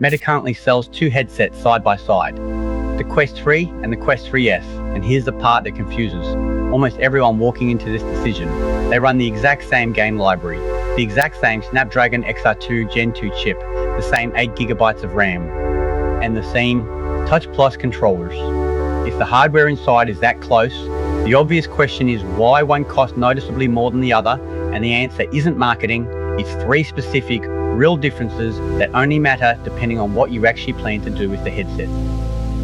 Meta currently sells two headsets side by side, the Quest 3 and the Quest 3S, and here's the part that confuses almost everyone walking into this decision. They run the exact same game library, the exact same Snapdragon XR2 Gen 2 chip, the same 8GB of RAM, and the same Touch Plus controllers. If the hardware inside is that close, the obvious question is why one costs noticeably more than the other, and the answer isn't marketing, it's three specific, real differences that only matter depending on what you actually plan to do with the headset.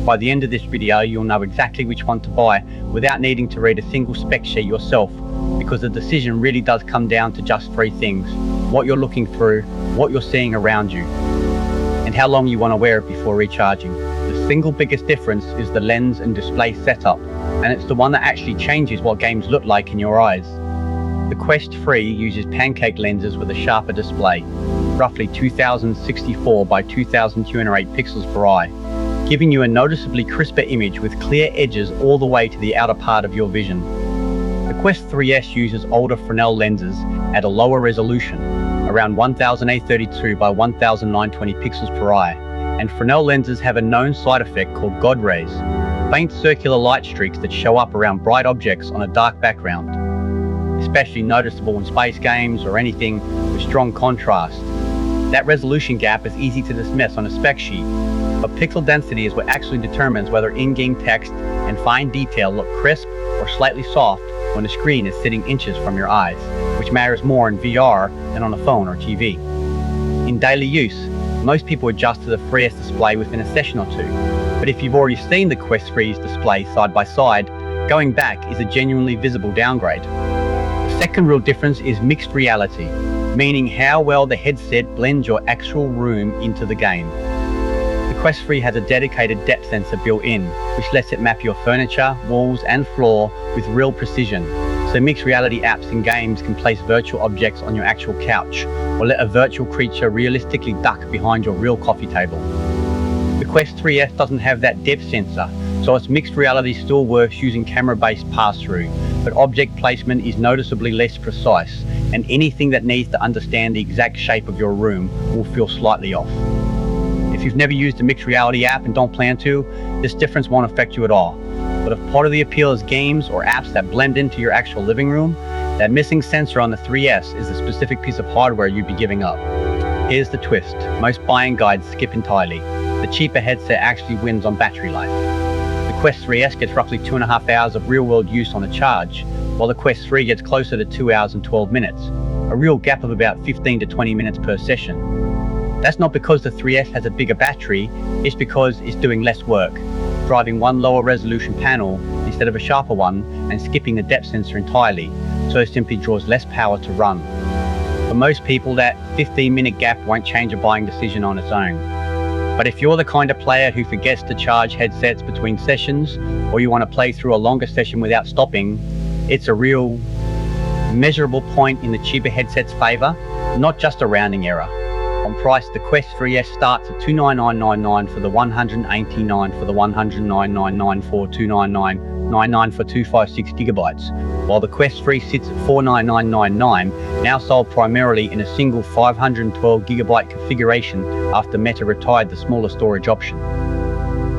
By the end of this video, you'll know exactly which one to buy without needing to read a single spec sheet yourself, because the decision really does come down to just three things: what you're looking through, what you're seeing around you, and how long you want to wear it before recharging. The single biggest difference is the lens and display setup, and it's the one that actually changes what games look like in your eyes. The Quest 3 uses pancake lenses with a sharper display, roughly 2064 by 2208 pixels per eye, giving you a noticeably crisper image with clear edges all the way to the outer part of your vision. The Quest 3S uses older Fresnel lenses at a lower resolution, around 1832 by 1920 pixels per eye, and Fresnel lenses have a known side effect called God rays, faint circular light streaks that show up around bright objects on a dark background, especially noticeable in space games or anything with strong contrast. That resolution gap is easy to dismiss on a spec sheet, but pixel density is what actually determines whether in-game text and fine detail look crisp or slightly soft when the screen is sitting inches from your eyes, which matters more in VR than on a phone or TV. In daily use, most people adjust to the 3S display within a session or two, but if you've already seen the Quest 3's display side by side, going back is a genuinely visible downgrade. The second real difference is mixed reality, meaning how well the headset blends your actual room into the game. The Quest 3 has a dedicated depth sensor built in, which lets it map your furniture, walls and floor with real precision, so mixed reality apps and games can place virtual objects on your actual couch, or let a virtual creature realistically duck behind your real coffee table. The Quest 3S doesn't have that depth sensor, so its mixed reality still works using camera-based pass-through, but object placement is noticeably less precise, and anything that needs to understand the exact shape of your room will feel slightly off. If you've never used a mixed reality app and don't plan to, this difference won't affect you at all. But if part of the appeal is games or apps that blend into your actual living room, that missing sensor on the 3S is the specific piece of hardware you'd be giving up. Here's the twist: most buying guides skip entirely. The cheaper headset actually wins on battery life. The Quest 3S gets roughly 2.5 hours of real-world use on a charge, while the Quest 3 gets closer to 2 hours and 12 minutes, a real gap of about 15 to 20 minutes per session. That's not because the 3S has a bigger battery, it's because it's doing less work, driving one lower resolution panel instead of a sharper one and skipping the depth sensor entirely, so it simply draws less power to run. For most people, that 15-minute gap won't change a buying decision on its own. But if you're the kind of player who forgets to charge headsets between sessions, or you want to play through a longer session without stopping, it's a real, measurable point in the cheaper headset's favor, not just a rounding error. On price, the Quest 3S starts at $299.99 for the 189 for the 109.99 for 299.99 for 256 gigabytes, while the Quest 3 sits at $499.99, now sold primarily in a single 512 gigabyte configuration after Meta retired the smaller storage option.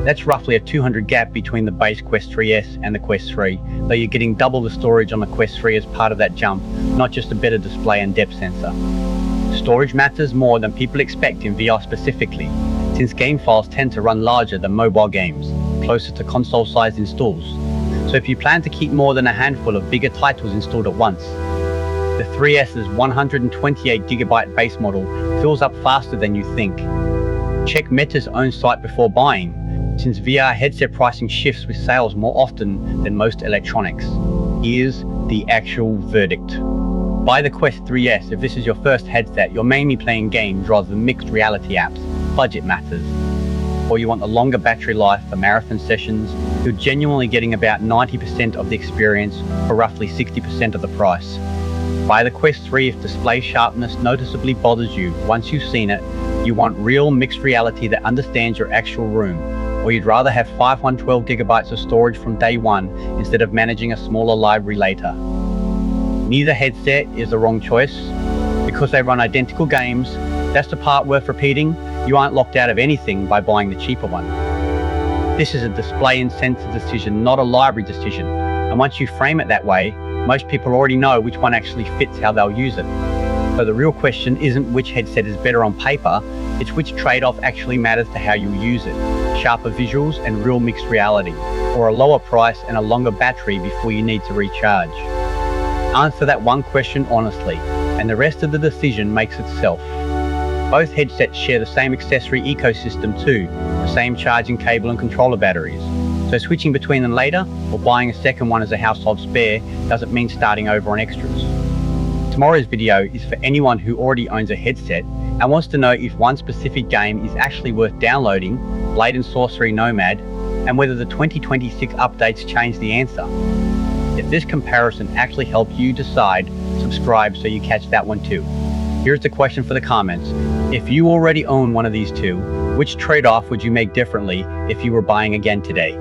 That's roughly a 200 gap between the base Quest 3S and the Quest 3, though you're getting double the storage on the Quest 3 as part of that jump, not just a better display and depth sensor. Storage matters more than people expect in VR specifically, since game files tend to run larger than mobile games, closer to console-sized installs. So if you plan to keep more than a handful of bigger titles installed at once, the 3S's 128GB base model fills up faster than you think. Check Meta's own site before buying, since VR headset pricing shifts with sales more often than most electronics. Here's the actual verdict. Buy the Quest 3S if this is your first headset, you're mainly playing games rather than mixed reality apps, budget matters. Or you want a longer battery life for marathon sessions, you're genuinely getting about 90% of the experience for roughly 60% of the price. Buy the Quest 3 if display sharpness noticeably bothers you once you've seen it, you want real mixed reality that understands your actual room, or you'd rather have 512 gigabytes of storage from day one instead of managing a smaller library later. Neither headset is the wrong choice. Because they run identical games, that's the part worth repeating. You aren't locked out of anything by buying the cheaper one. This is a display and sensor decision, not a library decision. And once you frame it that way, most people already know which one actually fits how they'll use it. So the real question isn't which headset is better on paper, it's which trade-off actually matters to how you use it. Sharper visuals and real mixed reality, or a lower price and a longer battery before you need to recharge. Answer that one question honestly, and the rest of the decision makes itself. Both headsets share the same accessory ecosystem too, the same charging cable and controller batteries. So switching between them later, or buying a second one as a household spare, doesn't mean starting over on extras. Tomorrow's video is for anyone who already owns a headset and wants to know if one specific game is actually worth downloading, Blade & Sorcery Nomad, and whether the 2026 updates change the answer. If this comparison actually helped you decide, subscribe so you catch that one too. Here's the question for the comments. If you already own one of these two, which trade-off would you make differently if you were buying again today?